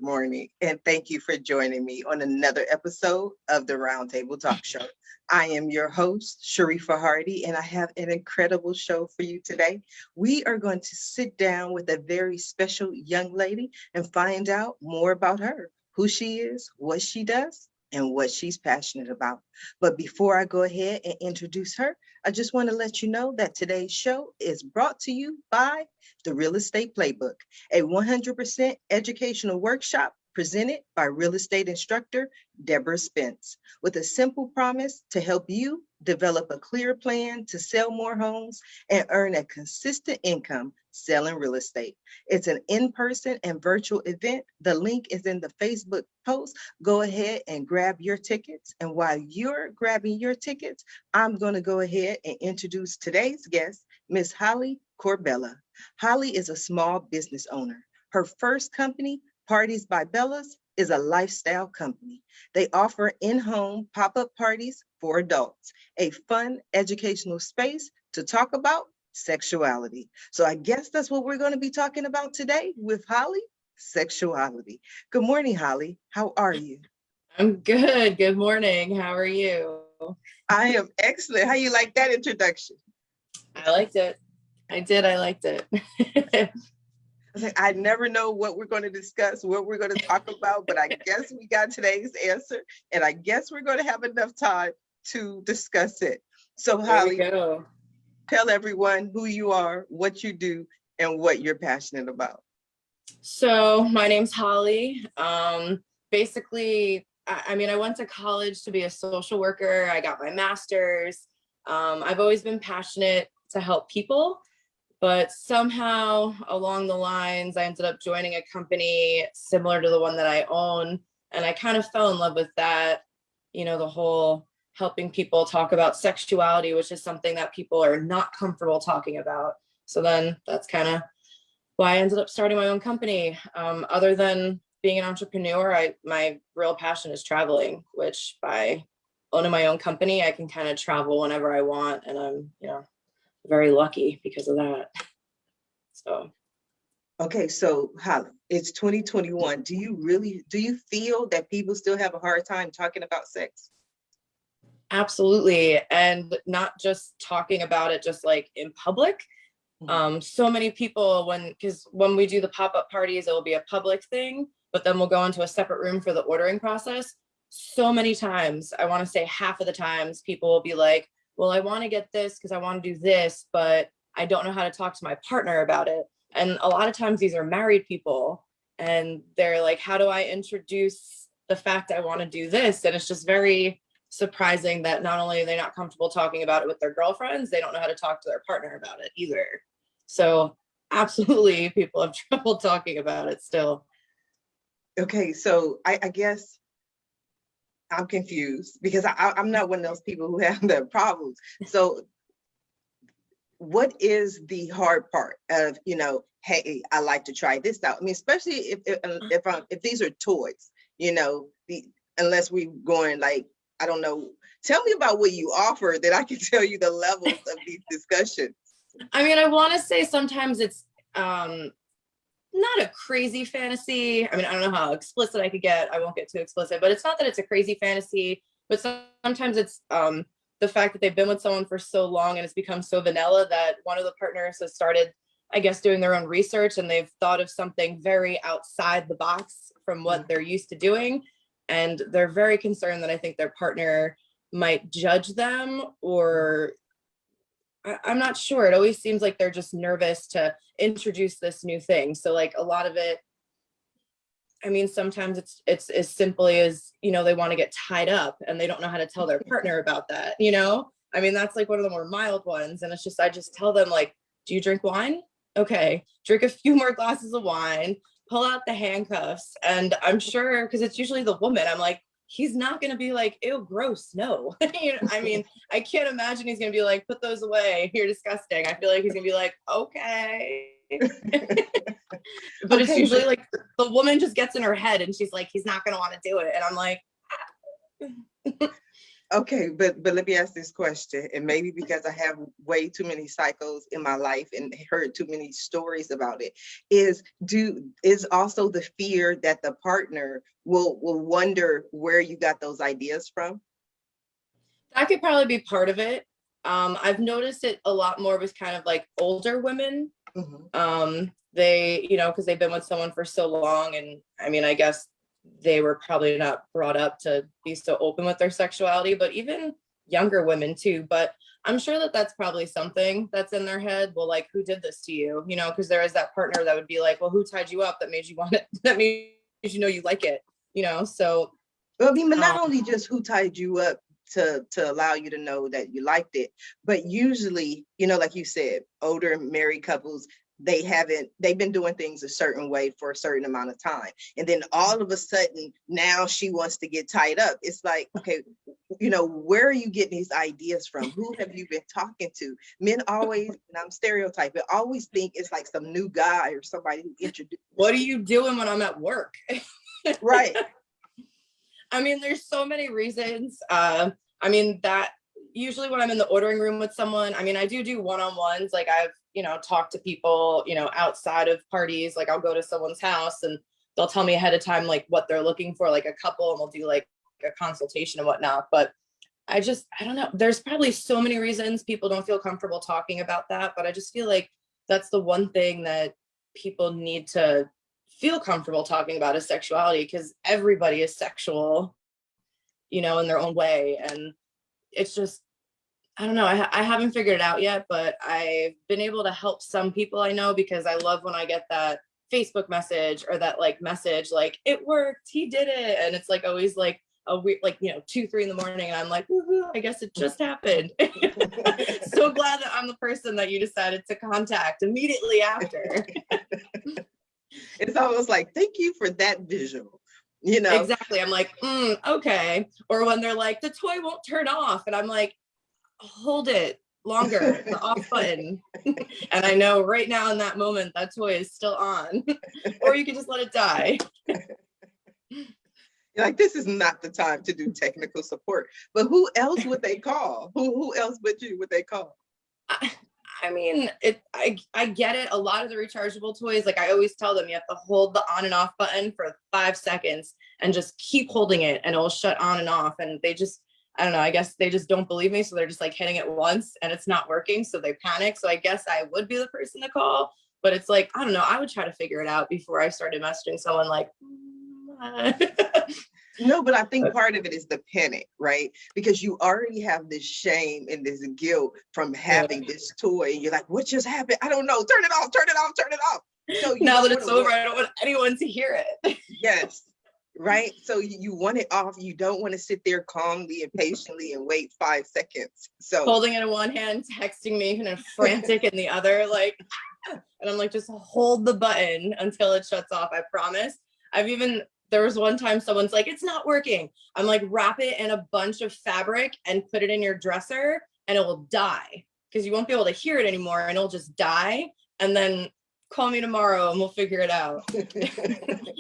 morning, and thank you for joining me on another episode of the Roundtable Talk Show. I am your host, Sharifah Hardie, and I have an incredible show for you today. We are going to sit down with a very special young lady and find out more about her, who she is, what she does, and what she's passionate about. But before I go ahead and introduce her, I just want to let you know that today's show is brought to you by the Real Estate Playbook, a 100% educational workshop presented by Real Estate Instructor Deborah Spence, with a simple promise to help you develop a clear plan to sell more homes and earn a consistent income selling real estate. It's an in-person and virtual event. The link is in the Facebook post. Go ahead and grab your tickets. And while you're grabbing your tickets, I'm going to go ahead and introduce today's guest, Miss Holly Corbella. Holly is a small business owner. Her first company, Parties by Bella's, is a lifestyle company. They offer in-home pop-up parties for adults, a fun educational space to talk about sexuality. So I guess that's what we're going to be talking about today with Holly, sexuality. Good morning, Holly. How are you? I'm good. Good morning. How are you? I am excellent. How you like that introduction? I liked it. I did. I liked it. I never know what we're going to discuss, what we're going to talk about, but I guess we got today's answer, and I guess we're going to have enough time to discuss it. So, Holly, tell everyone who you are, what you do, and what you're passionate about. So, my name's Holly. Basically, I went to college to be a social worker. I got my master's. I've always been passionate to help people. But somehow along the lines, I ended up joining a company similar to the one that I own. And I kind of fell in love with that, the whole helping people talk about sexuality, which is something that people are not comfortable talking about. So then that's kind of why I ended up starting my own company. Other than being an entrepreneur, my real passion is traveling, which by owning my own company, I can kind of travel whenever I want. And I'm, very lucky because of that. So okay, so Holly, it's 2021. Do you feel that people still have a hard time talking about sex? Absolutely. And not just talking about it just like in public. So many people, because when we do the pop-up parties, it will be a public thing, but then we'll go into a separate room for the ordering process. So many times, I want to say half of the times, people will be like, well, I want to get this because I want to do this, but I don't know how to talk to my partner about it. And a lot of times these are married people and they're like, how do I introduce the fact I want to do this? And it's just very surprising that not only are they not comfortable talking about it with their girlfriends, they don't know how to talk to their partner about it either. So absolutely, people have trouble talking about it still. Okay, so I guess I'm confused because I'm not one of those people who have the problems. So what is the hard part of, hey, I like to try this out? I mean, especially if these are toys, unless we going like, I don't know. Tell me about what you offer that I can tell you the levels of these discussions. I want to say sometimes it's not a crazy fantasy. I don't know how explicit I could get. I won't get too explicit, but it's not that it's a crazy fantasy, but sometimes it's the fact that they've been with someone for so long and it's become so vanilla that one of the partners has started, I guess, doing their own research and they've thought of something very outside the box from what they're used to doing. And they're very concerned that I think their partner might judge them, or I'm not sure. It always seems like they're just nervous to introduce this new thing. So like a lot of it, sometimes it's as simply as, they want to get tied up and they don't know how to tell their partner about that, that's like one of the more mild ones. And it's just, I just tell them like, do you drink wine? Okay, drink a few more glasses of wine, pull out the handcuffs. And I'm sure, because it's usually the woman, I'm like, he's not going to be like, ew, gross, no. I can't imagine he's going to be like, put those away, you're disgusting. I feel like he's going to be like, okay. But it's usually like the woman just gets in her head and she's like, he's not going to want to do it. And I'm like, Okay, but let me ask this question, and maybe because I have way too many cycles in my life and heard too many stories about it, is also the fear that the partner will wonder where you got those ideas from? That could probably be part of it. I've noticed it a lot more with kind of like older women. Mhm. They, because they've been with someone for so long. And I mean, I guess they were probably not brought up to be so open with their sexuality, but even younger women too. But I'm sure that that's probably something that's in their head. Well, like, who did this to you? Because there is that partner that would be like, well, who tied you up that made you want it? That made you like it, So, Well, I mean, but not only just who tied you up to allow you to know that you liked it, but usually, like you said, older married couples, they've been doing things a certain way for a certain amount of time. And then all of a sudden, now she wants to get tied up. It's like, okay, where are you getting these ideas from? Who have you been talking to? Men always, and I'm stereotyping, always think it's like some new guy or somebody who introduced. What are you doing when I'm at work? Right. I mean, there's so many reasons. That usually when I'm in the ordering room with someone, I do one-on-ones. Like I've, talked to people, outside of parties. Like I'll go to someone's house and they'll tell me ahead of time, like what they're looking for, like a couple, and we'll do like a consultation and whatnot. But I don't know. There's probably so many reasons people don't feel comfortable talking about that. But I just feel like that's the one thing that people need to feel comfortable talking about is sexuality, because everybody is sexual, in their own way. And it's just, I don't know. I haven't figured it out yet, but I've been able to help some people I know, because I love when I get that Facebook message or that like message, like it worked, he did it. And it's like always like a week, like, 2-3 in the morning. And I'm like, woohoo, I guess it just happened. So glad that I'm the person that you decided to contact immediately after. It's almost like, thank you for that visual, Exactly. I'm like, okay. Or when they're like, the toy won't turn off. And I'm like, hold it longer, the off button. And I know right now in that moment, that toy is still on. Or you can just let it die. Like, this is not the time to do technical support. But who else would they call? Who else but you would they call? I get it. A lot of the rechargeable toys, like I always tell them, you have to hold the on and off button for 5 seconds and just keep holding it and it'll shut on and off. And they just, I don't know, I guess they just don't believe me. So they're just like hitting it once and it's not working. So they panic. So I guess I would be the person to call, but it's like, I don't know. I would try to figure it out before I started messaging someone like, No, but I think part of it is the panic, right? Because you already have this shame and this guilt from having this toy. You're like, what just happened? I don't know. Turn it off, turn it off, turn it off. So now that it's over, I don't want anyone to hear it. Yes. Right. So you want it off. You don't want to sit there calmly and patiently and wait 5 seconds. So holding it in one hand, texting me, and then frantic in the other, like, and I'm like, just hold the button until it shuts off. I promise. There was one time someone's like, it's not working. I'm like, wrap it in a bunch of fabric and put it in your dresser and it will die, because you won't be able to hear it anymore and it'll just die. And then call me tomorrow and we'll figure it out.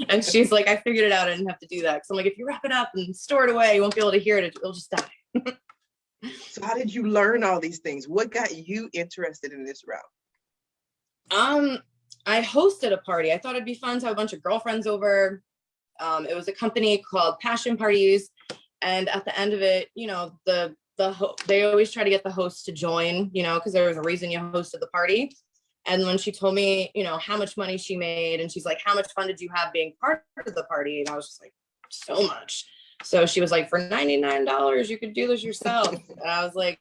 And she's like, I figured it out. I didn't have to do that. Cause I'm like, if you wrap it up and store it away, you won't be able to hear it. It'll just die. So how did you learn all these things? What got you interested in this route? I hosted a party. I thought it'd be fun to have a bunch of girlfriends over. It was a company called Passion Parties. And at the end of it, they always try to get the host to join, because there was a reason you hosted the party. And when she told me, how much money she made, and she's like, how much fun did you have being part of the party? And I was just like, so much. So she was like, for $99, you could do this yourself. And I was like,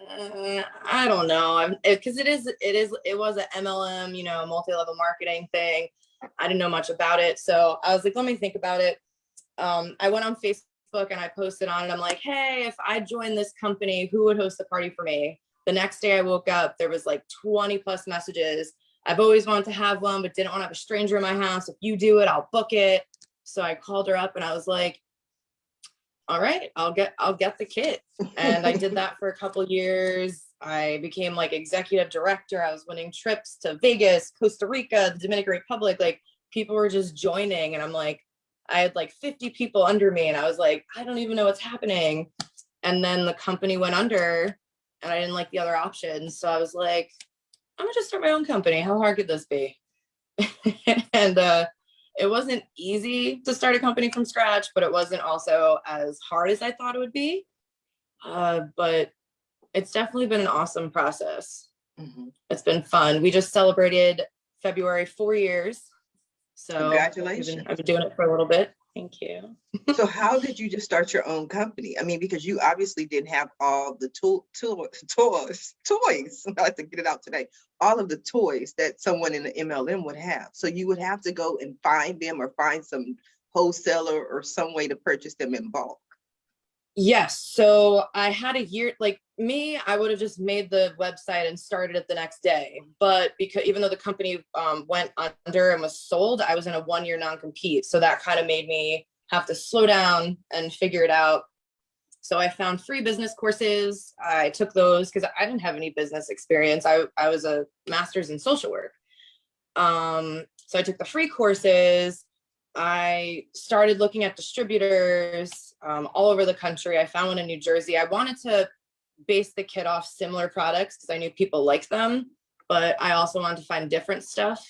I don't know. Because it was an MLM, multi-level marketing thing. I didn't know much about it. So I was like, let me think about it. I went on Facebook and I posted on it. I'm like, hey, if I joined this company, who would host the party for me? The next day I woke up, there was like 20 plus messages. I've always wanted to have one, but didn't want to have a stranger in my house. If you do it, I'll book it. So I called her up and I was like, all right, I'll get the kit. And I did that for a couple years. I became like executive director. I was winning trips to Vegas, Costa Rica, the Dominican Republic. Like, people were just joining. And I'm like, I had like 50 people under me. And I was like, I don't even know what's happening. And then the company went under and I didn't like the other options. So I was like, I'm gonna just start my own company. How hard could this be? And it wasn't easy to start a company from scratch, but it wasn't also as hard as I thought it would be. But it's definitely been an awesome process. Mhm. It's been fun. We just celebrated February 4 years. So Congratulations. I've been doing it for a little bit. Thank you. So how did you just start your own company? I mean, because you obviously didn't have all the toys, I have to get it out today, all of the toys that someone in the MLM would have. So you would have to go and find them or find some wholesaler or some way to purchase them in bulk. Yes. So I had a year, like me, I would have just made the website and started it the next day. But because even though the company went under and was sold, I was in a 1-year non-compete. So that kind of made me have to slow down and figure it out. So I found free business courses. I took those because I didn't have any business experience. I was a master's in social work. So I took the free courses. I started looking at distributors all over the country. I found one in New Jersey. I wanted to base the kit off similar products because I knew people liked them, but I also wanted to find different stuff.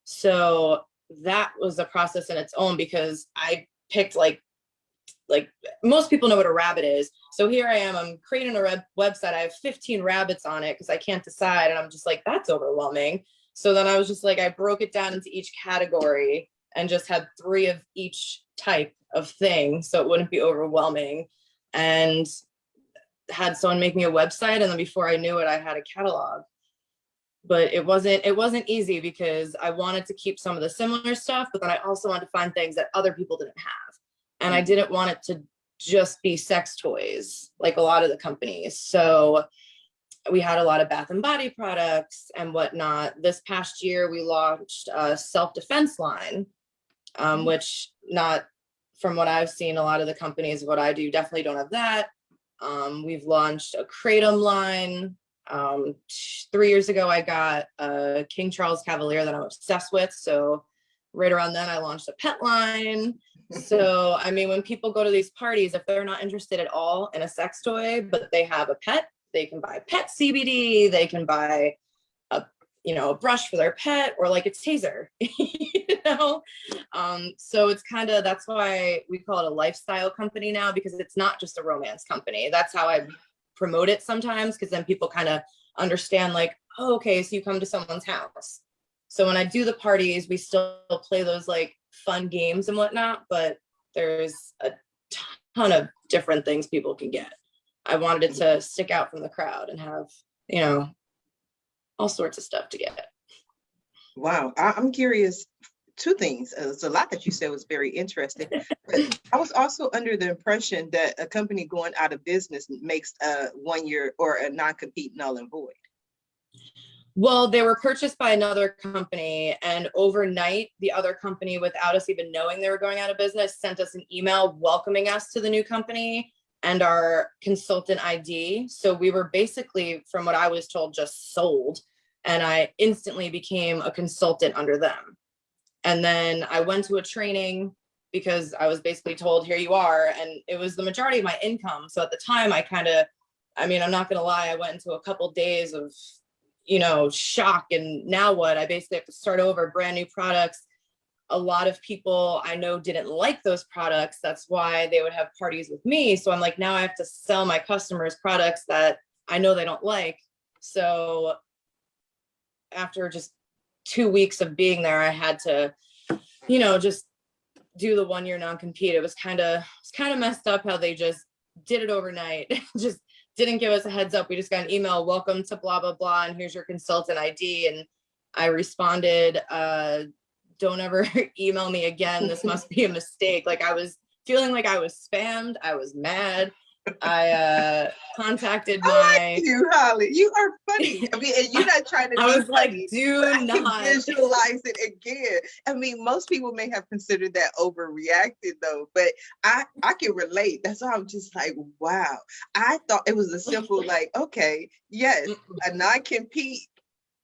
So that was a process in its own because I picked like most people know what a rabbit is. So here I am, I'm creating a website. I have 15 rabbits on it because I can't decide. And I'm just like, that's overwhelming. So then I was just like, I broke it down into each category and just had 3 of each type of thing so it wouldn't be overwhelming, and had someone make me a website, and then before I knew it I had a catalog. But it wasn't easy because I wanted to keep some of the similar stuff, but then I also wanted to find things that other people didn't have, and I didn't want it to just be sex toys like a lot of the companies. So we had a lot of bath and body products and whatnot. This past year we launched a self-defense line, which, not from what I've seen, a lot of the companies, what I do, definitely don't have that. We've launched a kratom line. 3 years ago, I got a King Charles Cavalier that I'm obsessed with. So right around then I launched a pet line. So, I mean, when people go to these parties, if they're not interested at all in a sex toy, but they have a pet, they can buy pet CBD, they can buy a brush for their pet, or like a taser, so it's kind of, that's why we call it a lifestyle company now, because it's not just a romance company. That's how I promote it sometimes, because then people kind of understand like, oh, okay, so you come to someone's house. So when I do the parties, we still play those like fun games and whatnot, but there's a ton of different things people can get. I wanted it to stick out from the crowd and have, all sorts of stuff to get. Wow. I'm curious, 2 things. It's a lot that you said was very interesting. But I was also under the impression that a company going out of business makes a 1-year or a non-compete null and void. Well, they were purchased by another company, and overnight, the other company, without us even knowing they were going out of business, sent us an email welcoming us to the new company and our consultant ID. So we were basically, from what I was told, just sold. And I instantly became a consultant under them. And then I went to a training because I was basically told, here you are. And it was the majority of my income. So at the time, I'm not going to lie, I went into a couple days of, shock. And now what? I basically have to start over, brand new products. A lot of people I know didn't like those products. That's why they would have parties with me. So I'm like, now I have to sell my customers products that I know they don't like. So after just 2 weeks of being there, I had to, just do the 1-year non-compete. It was kind of messed up how they just did it overnight. Just didn't give us a heads up. We just got an email, welcome to blah, blah, blah, and here's your consultant ID. And I responded, don't ever email me again. This must be a mistake. Like, I was feeling like I was spammed. I was mad. I contacted I like you, Holly. You are funny. I mean, and you're not trying to. I was like, funny, do not visualize it again. I mean, most people may have considered that overreacted, though, but I can relate. That's why I'm just like, wow. I thought it was a simple, like, okay, yes, a non-compete.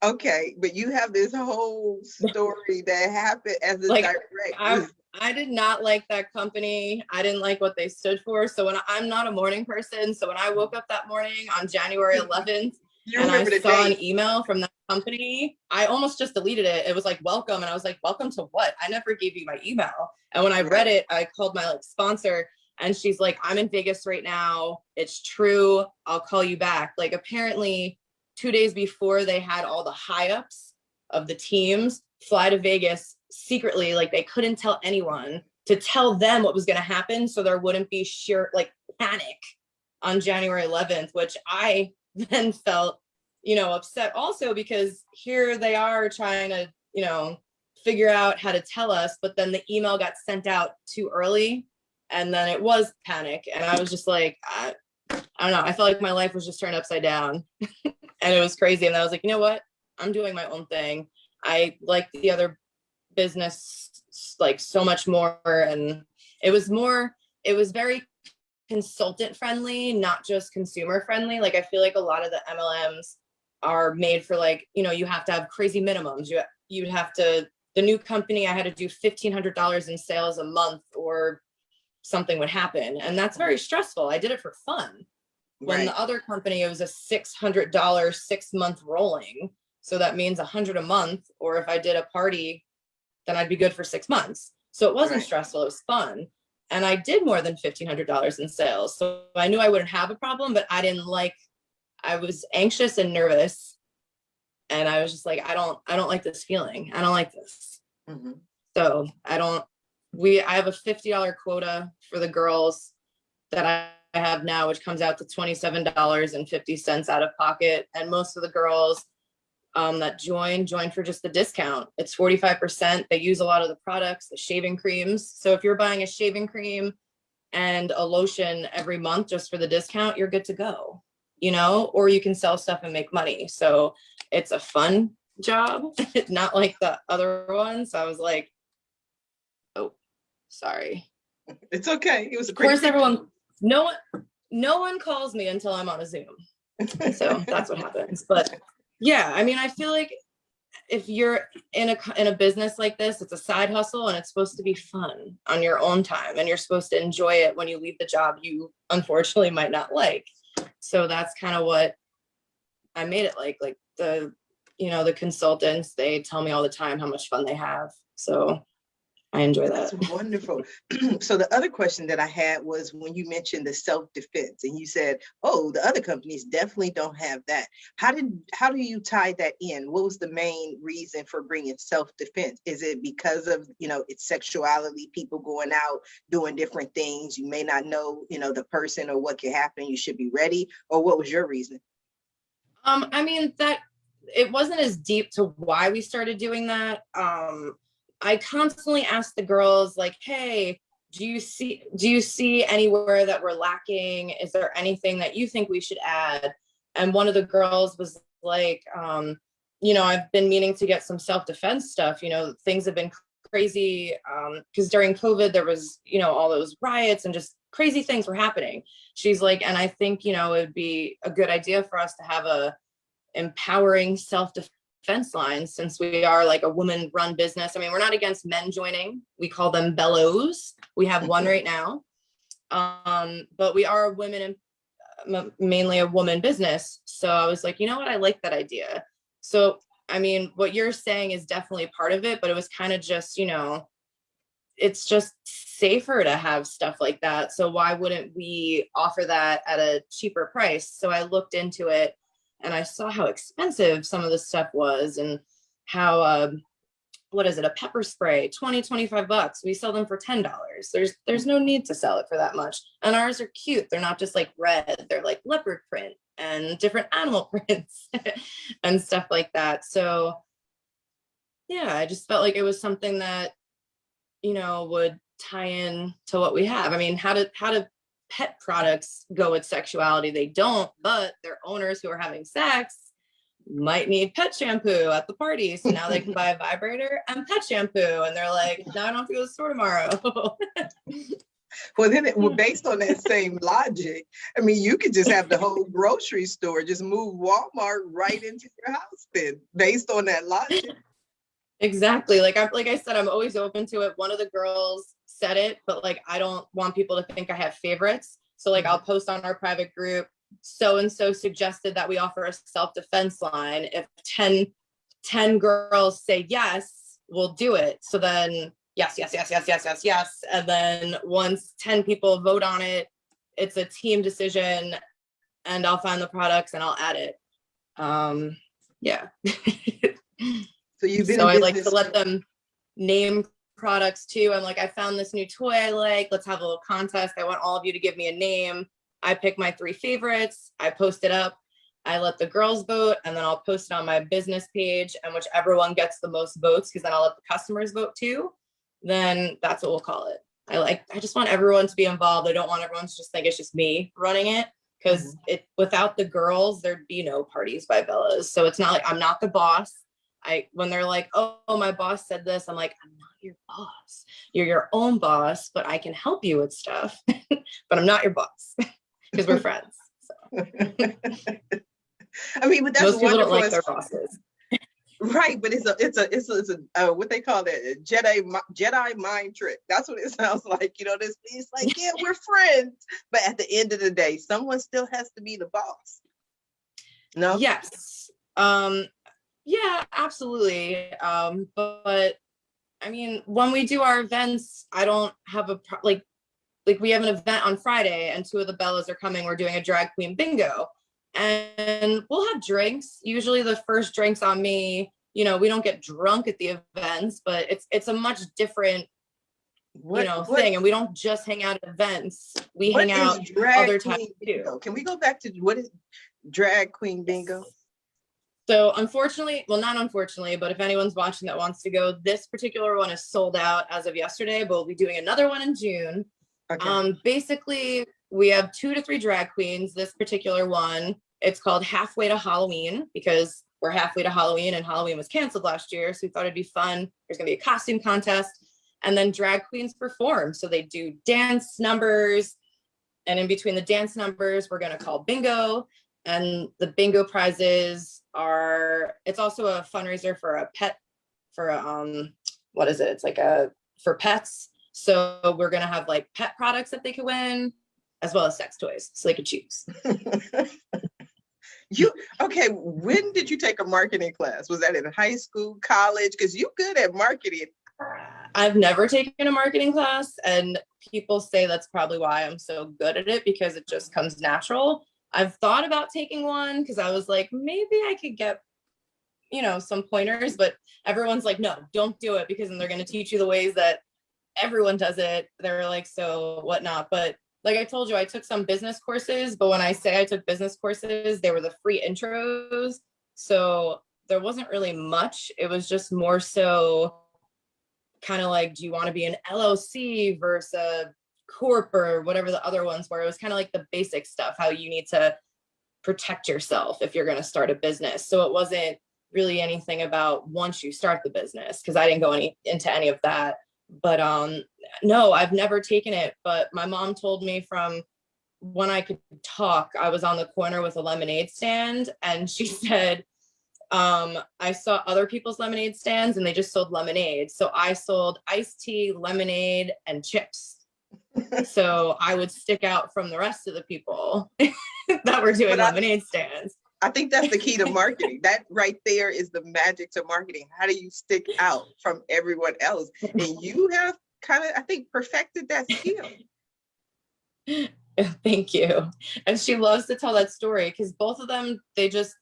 Okay, but you have this whole story that happened as a like, direct. I did not like that company. I didn't like what they stood for. So I'm not a morning person. So when I woke up that morning on January 11th and I saw an email from that company, I almost just deleted it. It was like, welcome. And I was like, welcome to what? I never gave you my email. And when I read it, I called my sponsor and she's like, I'm in Vegas right now. It's true. I'll call you back. Like apparently 2 days before they had all the high ups of the teams fly to Vegas secretly, like they couldn't tell anyone to tell them what was going to happen. So there wouldn't be sheer like panic on January 11th, which I then felt, upset also because here they are trying to, figure out how to tell us, but then the email got sent out too early and then it was panic. And I was just like, I don't know. I felt like my life was just turned upside down and it was crazy. And I was like, you know what? I'm doing my own thing. I like the other business like so much more. And it was very consultant friendly, not just consumer friendly. Like I feel like a lot of the MLMs are made for like, you have to have crazy minimums. You'd have to, the new company, I had to do $1,500 in sales a month or something would happen. And that's very stressful. I did it for fun. When the other company, it was a $600 6-month rolling. So that means $100 a month. Or if I did a party, then I'd be good for 6 months. So it wasn't stressful. It was fun. And I did more than $1,500 in sales. So I knew I wouldn't have a problem, but I was anxious and nervous. And I was just like, I don't like this feeling. I don't like this. Mm-hmm. So I have a $50 quota for the girls that I have now, which comes out to $27.50 out of pocket. And most of the girls that join for just the discount. It's 45%. They use a lot of the products, the shaving creams. So if you're buying a shaving cream and a lotion every month just for the discount, you're good to go, or you can sell stuff and make money. So it's a fun job, not like the other one. So I was like, oh, sorry. It's okay. It was of course, everyone, no one calls me until I'm on a Zoom. So that's what happens. But yeah, I mean, I feel like if you're in a business like this, it's a side hustle and it's supposed to be fun on your own time. And you're supposed to enjoy it when you leave the job you unfortunately might not like. So that's kind of what I made it like the consultants, they tell me all the time how much fun they have. So I enjoy that. That's wonderful. So the other question that I had was when you mentioned the self-defense and you said, oh, the other companies definitely don't have that. How do you tie that in? What was the main reason for bringing self-defense? Is it because of, it's sexuality, people going out, doing different things? You may not know, the person or what can happen. You should be ready. Or what was your reason? I mean, that it wasn't as deep to why we started doing that. I constantly ask the girls like, hey, do you see anywhere that we're lacking? Is there anything that you think we should add? And one of the girls was like, I've been meaning to get some self-defense stuff. Things have been crazy because during COVID, there was, all those riots and just crazy things were happening. She's like, and I think, it would be a good idea for us to have a empowering self-defense line since we are like a woman-run business. I mean, we're not against men joining. We call them bellows. We have one right now. But we are mainly a woman business. So I was like, you know what? I like that idea. So, I mean, what you're saying is definitely part of it, but it was kind of just, it's just safer to have stuff like that. So why wouldn't we offer that at a cheaper price? So I looked into it and I saw how expensive some of the stuff was and how, what is it? A pepper spray, $25. We sell them for $10. There's no need to sell it for that much. And ours are cute. They're not just like red. They're like leopard print and different animal prints and stuff like that. So yeah, I just felt like it was something that, would tie in to what we have. I mean, how do pet products go with sexuality? They don't, but their owners who are having sex might need pet shampoo at the party. So now they can buy a vibrator and pet shampoo. And they're like, now I don't have to go to the store tomorrow. Well, then based on that same logic, I mean, you could just have the whole grocery store, just move Walmart right into your house then, based on that logic. Exactly. Like I said, I'm always open to it. One of the girls set it, but like, I don't want people to think I have favorites. So like, I'll post on our private group, so-and-so suggested that we offer a self-defense line. If 10 girls say yes, we'll do it. So then yes. And then once 10 people vote on it, it's a team decision, and I'll find the products and I'll add it. Yeah. So you've been so in I like to business. let them name products too. I'm like, I found this new toy I like. Let's have a little contest. I want all of you to give me a name. I pick my 3 favorites. I post it up. I let the girls vote, and then I'll post it on my business page, and whichever one gets the most votes, because then I'll let the customers vote too, then that's what we'll call it. I just want everyone to be involved. I don't want everyone to just think it's just me running it, because without the girls, there'd be no Parties by Bellas. So it's not like I'm not the boss. When they're like, oh, my boss said this, I'm like, I'm not your boss. You're your own boss, but I can help you with stuff. But I'm not your boss, because we're friends. So. I mean, but that's most people don't wonderful. like their bosses. Right, but it's a what they call that, Jedi mind trick. That's what it sounds like. You know, it's like, yeah, we're friends, but at the end of the day, someone still has to be the boss. No. Yes. Yeah, absolutely. But I mean, when we do our events, I don't have like we have an event on Friday, and 2 of the Bellas are coming. We're doing a drag queen bingo. And we'll have drinks. Usually the first drink's on me. You know, we don't get drunk at the events, but it's a much different, thing. And we don't just hang out at events. We hang out other times too. Can we go back to what is drag queen bingo? So unfortunately, well, not unfortunately, but if anyone's watching that wants to go, this particular one is sold out as of yesterday, but we'll be doing another one in June. Okay. Basically, we have 2 to 3 drag queens. This particular one, it's called Halfway to Halloween, because we're halfway to Halloween, and Halloween was canceled last year. So we thought it'd be fun. There's going to be a costume contest, and then drag queens perform. So they do dance numbers, and in between the dance numbers, we're going to call bingo. And the bingo prizes it's also a fundraiser for a pet, what is it? It's like for pets. So we're going to have like pet products that they could win, as well as sex toys, so they could choose. When did you take a marketing class? Was that in high school, college? Because you're good at marketing. I've never taken a marketing class, and people say that's probably why I'm so good at it, because it just comes natural. I've thought about taking one, because I was like, maybe I could get, some pointers, but everyone's like, no, don't do it, because then they're going to teach you the ways that everyone does it. They're like, so whatnot. But like I told you, I took some business courses, but when I say I took business courses, they were the free intros. So there wasn't really much. It was just more so kind of like, do you want to be an LLC versus a corp or whatever the other ones were? It was kind of like the basic stuff, how you need to protect yourself if you're going to start a business. So it wasn't really anything about once you start the business, because I didn't go into any of that. But no, I've never taken it. But my mom told me from when I could talk, I was on the corner with a lemonade stand, and she said, I saw other people's lemonade stands and they just sold lemonade. So I sold iced tea, lemonade, and chips. So I would stick out from the rest of the people that were doing lemonade stands. I think that's the key to marketing. That right there is the magic to marketing. How do you stick out from everyone else? And you have kind of, I think, perfected that skill. Thank you. And she loves to tell that story, because both of them, they just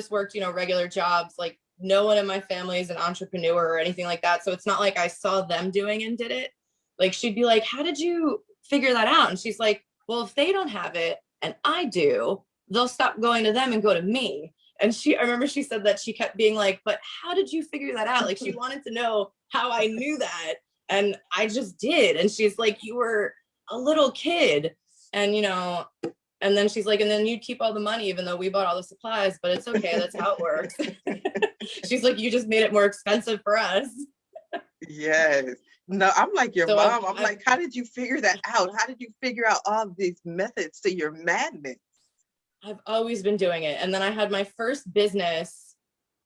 worked, regular jobs. Like, no one in my family is an entrepreneur or anything like that. So it's not like I saw them doing and did it. Like, she'd be like, how did you figure that out? And she's like, well, if they don't have it and I do, they'll stop going to them and go to me. And I remember she said that she kept being like, but how did you figure that out? Like, she wanted to know how I knew that. And I just did. And she's like, you were a little kid. And, and then she's like, and then you'd keep all the money, even though we bought all the supplies, but it's okay. That's how it works. She's like, you just made it more expensive for us. Yes. No, I'm like your mom. I'm like, how did you figure that out? How did you figure out all these methods to your madness? I've always been doing it. And then I had my first business,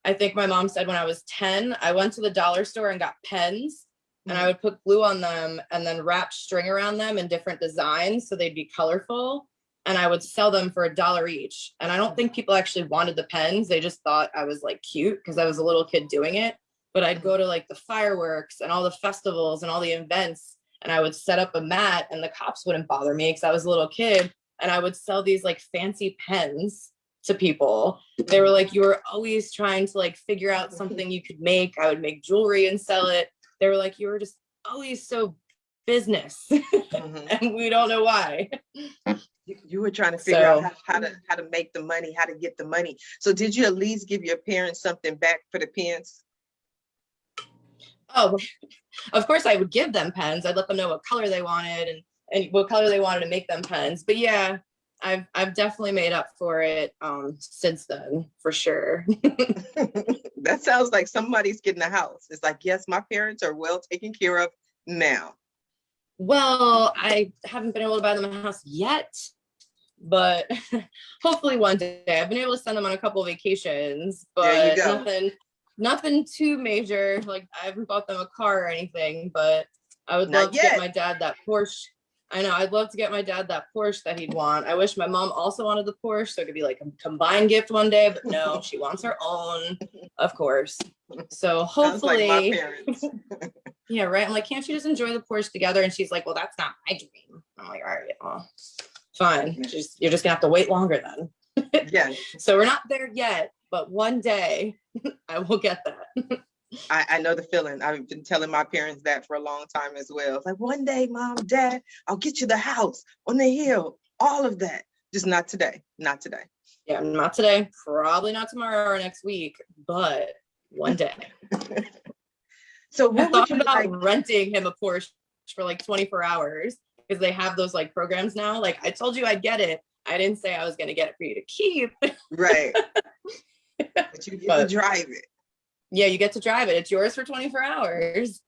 I think my mom said when I was 10, I went to the dollar store and got pens. and I would put glue on them and then wrap string around them in different designs so they'd be colorful. And I would sell them for $1 each. And I don't think people actually wanted the pens. They just thought I was like cute because I was a little kid doing it. But I'd go to like the fireworks and all the festivals and all the events, and I would set up a mat and the cops wouldn't bother me because I was a little kid. And I would sell these like fancy pens to people. They were like, you were always trying to like figure out something you could make. I would make jewelry and sell it. They were like, you were just always so business. And we don't know why. You were trying to figure out how to make the money, how to get the money. So did you at least give your parents something back for the pens? Oh, of course I would give them pens. I'd let them know what color they wanted and what color they wanted to make them pens. But yeah, I've definitely made up for it since then, for sure. That sounds like somebody's getting a house. It's like, yes, my parents are well taken care of now. Well, I haven't been able to buy them a house yet, but hopefully one day. I've been able to send them on a couple of vacations, but nothing too major. Like I haven't bought them a car or anything, but I would love to get my dad that Porsche. I know, I'd love to get my dad that Porsche that he'd want. I wish my mom also wanted the Porsche, so it could be like a combined gift one day, but no, she wants her own, of course. So hopefully, like my parents. Yeah, right. I'm like, can't you just enjoy the Porsche together? And she's like, well, that's not my dream. I'm like, all right, well, fine. You're just gonna have to wait longer then. Yeah. So we're not there yet, but one day I will get that. I know the feeling. I've been telling my parents that for a long time as well. It's like, one day, Mom, Dad, I'll get you the house on the hill, all of that. Just not today. Not today. Yeah, not today. Probably not tomorrow or next week, but one day. So what would you about renting him a Porsche for like 24 hours because they have those like programs now. Like I told you I'd get it. I didn't say I was going to get it for you to keep. Right. But you get to drive it. Yeah, you get to drive it. It's yours for 24 hours.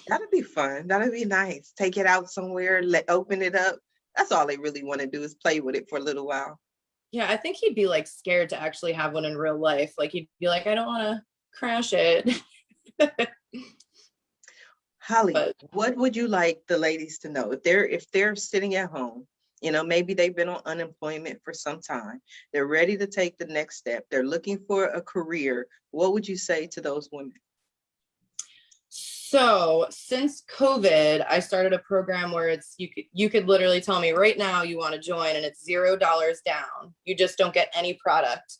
That'd be fun. That'd be nice. Take it out somewhere, open it up. That's all they really want to do is play with it for a little while. Yeah, I think he'd be like scared to actually have one in real life. Like he'd be like, I don't want to crash it. Holly, what would you like the ladies to know if they're sitting at home, you know, maybe they've been on unemployment for some time, they're ready to take the next step, they're looking for a career, what would you say to those women? So since COVID, I started a program where it's you could literally tell me right now you want to join and it's $0 down. You just don't get any product.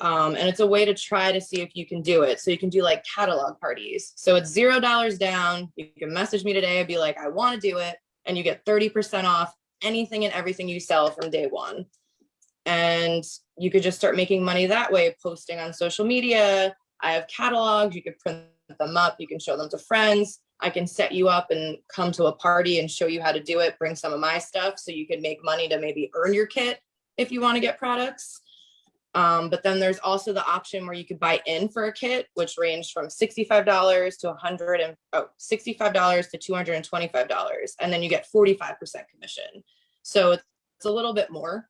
And it's a way to try to see if you can do it. So you can do like catalog parties. So it's $0 down. You can message me today and be like, I want to do it. And you get 30% off anything and everything you sell from day one. And you could just start making money that way, posting on social media. I have catalogs. You could print them up. You can show them to friends. I can set you up and come to a party and show you how to do it. Bring some of my stuff so you can make money to maybe earn your kit if you want to get products. But then there's also the option where you could buy in for a kit, which ranged from $65 to $65 to $225. And then you get 45% commission. So it's a little bit more.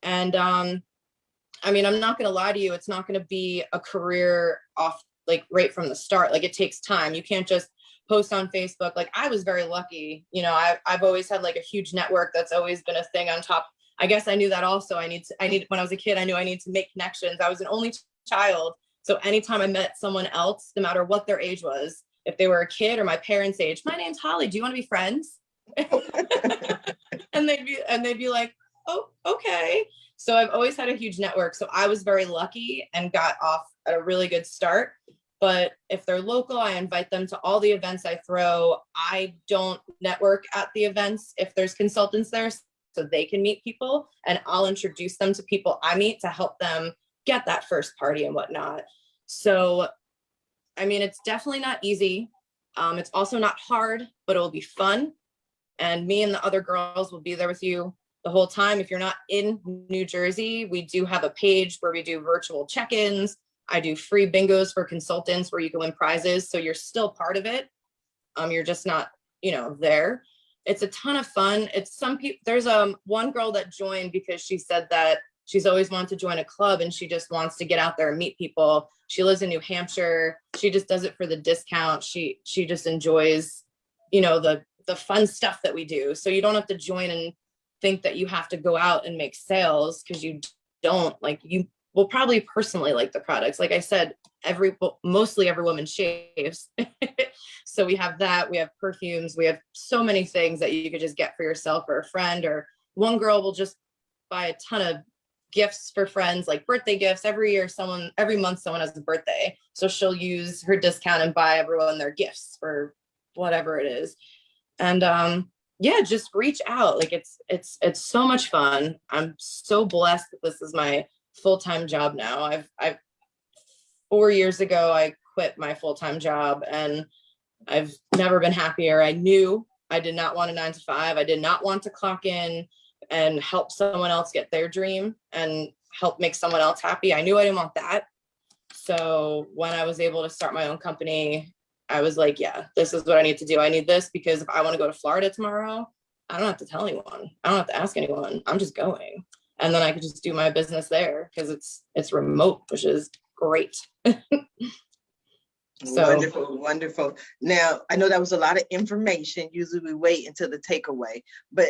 And I mean, I'm not going to lie to you. It's not going to be a career off like right from the start. Like it takes time. You can't just post on Facebook. Like I was very lucky. You know, I've always had like a huge network. That's always been a thing on top. I guess I knew that also. I need when I was a kid, I knew I need to make connections. I was an only child. So anytime I met someone else, no matter what their age was, if they were a kid or my parents' age, my name's Holly. Do you want to be friends? and they'd be like, oh, okay. So I've always had a huge network. So I was very lucky and got off at a really good start. But if they're local, I invite them to all the events I throw. I don't network at the events if there's consultants there, so they can meet people, and I'll introduce them to people I meet to help them get that first party and whatnot. So, I mean, it's definitely not easy. It's also not hard, but it'll be fun. And me and the other girls will be there with you the whole time. If you're not in New Jersey, we do have a page where we do virtual check-ins. I do free bingos for consultants where you can win prizes. So you're still part of it. You're just not, you know, there. It's a ton of fun. It's some people, there's one girl that joined because she said that she's always wanted to join a club and she just wants to get out there and meet people. She lives in New Hampshire. She just does it for the discount. She just enjoys you know, the fun stuff that we do. So you don't have to join and think that you have to go out and make sales, because you don't. Like, you will probably personally like the products. Like I said, mostly every woman shaves. So we have that, we have perfumes, we have so many things that you could just get for yourself or a friend, or one girl will just buy a ton of gifts for friends, like birthday gifts. Every month someone has a birthday, so she'll use her discount and buy everyone their gifts for whatever it is. And yeah, just reach out. Like, it's so much fun. I'm so blessed that this is my full-time job now. I've 4 years ago I quit my full-time job, and I've never been happier. I knew I did not want a 9 to 5. I did not want to clock in and help someone else get their dream and help make someone else happy. I knew I didn't want that. So when I was able to start my own company, I was like, yeah, this is what I need to do. I need this, because if I want to go to Florida tomorrow, I don't have to tell anyone. I don't have to ask anyone. I'm just going. And then I could just do my business there, because it's remote, which is great. So wonderful, wonderful. Now, I know that was a lot of information. Usually we wait until the takeaway, but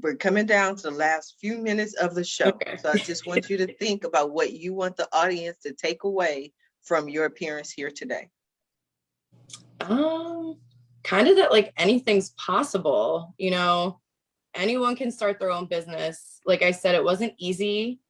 we're coming down to the last few minutes of the show. Okay. So I just want you to think about what you want the audience to take away from your appearance here today. Kind of that, like, anything's possible. You know, anyone can start their own business. Like I said, it wasn't easy,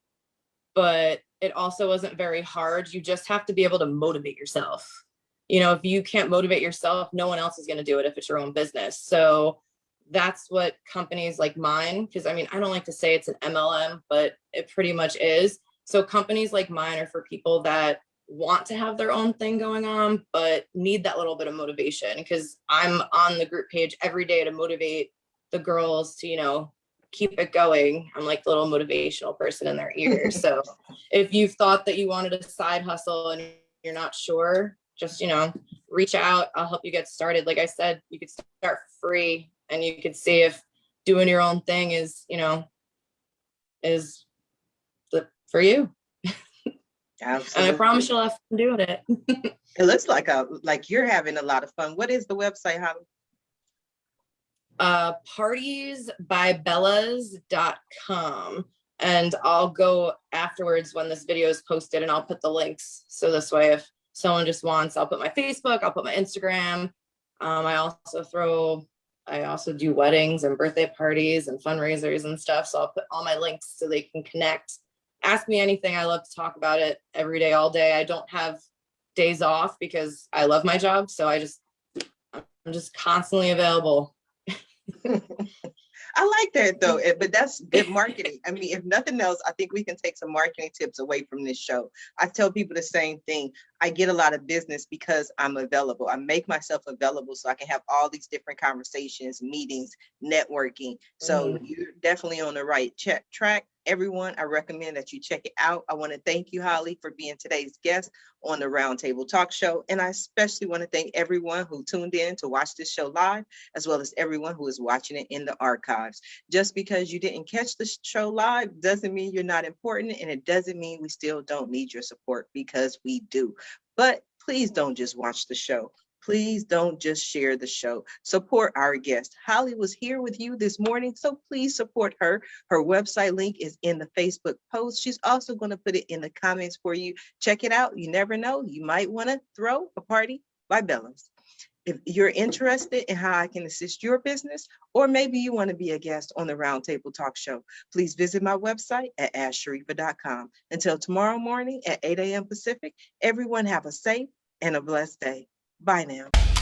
but it also wasn't very hard. You just have to be able to motivate yourself. You know, if you can't motivate yourself, no one else is going to do it if it's your own business. So that's what companies like mine, because I mean, I don't like to say it's an MLM, but it pretty much is. So companies like mine are for people that want to have their own thing going on, but need that little bit of motivation, because I'm on the group page every day to motivate the girls to, you know, keep it going. I'm like the little motivational person in their ear. So if you've thought that you wanted a side hustle and you're not sure, just, you know, reach out. I'll help you get started. Like I said, you could start free, and you could see if doing your own thing is, you know, is for you. Absolutely. And I promise you'll have fun doing it. It looks like you're having a lot of fun. What is the website, Holly? Partiesbybellas.com. And I'll go afterwards when this video is posted, and I'll put the links. So this way, if someone just wants, I'll put my Facebook, I'll put my Instagram. I also do weddings and birthday parties and fundraisers and stuff. So I'll put all my links so they can connect. Ask me anything. I love to talk about it every day, all day. I don't have days off because I love my job. So I'm just constantly available. I like that though, but that's good marketing. I mean, if nothing else, I think we can take some marketing tips away from this show. I tell people the same thing. I get a lot of business because I'm available. I make myself available so I can have all these different conversations, meetings, networking. So you're definitely on the right track. Everyone, I recommend that you check it out. I want to thank you, Holly, for being today's guest on the Roundtable Talk Show. And I especially want to thank everyone who tuned in to watch this show live, as well as everyone who is watching it in the archives. Just because you didn't catch the show live doesn't mean you're not important, and it doesn't mean we still don't need your support, because we do. But please don't just watch the show. Please don't just share the show. Support our guest. Holly was here with you this morning, so please support her. Her website link is in the Facebook post. She's also going to put it in the comments for you. Check it out. You never know. You might want to throw a party by Bellas. If you're interested in how I can assist your business, or maybe you want to be a guest on the Roundtable Talk Show, please visit my website at AskSharifah.com. Until tomorrow morning at 8 a.m. Pacific, everyone have a safe and a blessed day. Bye now.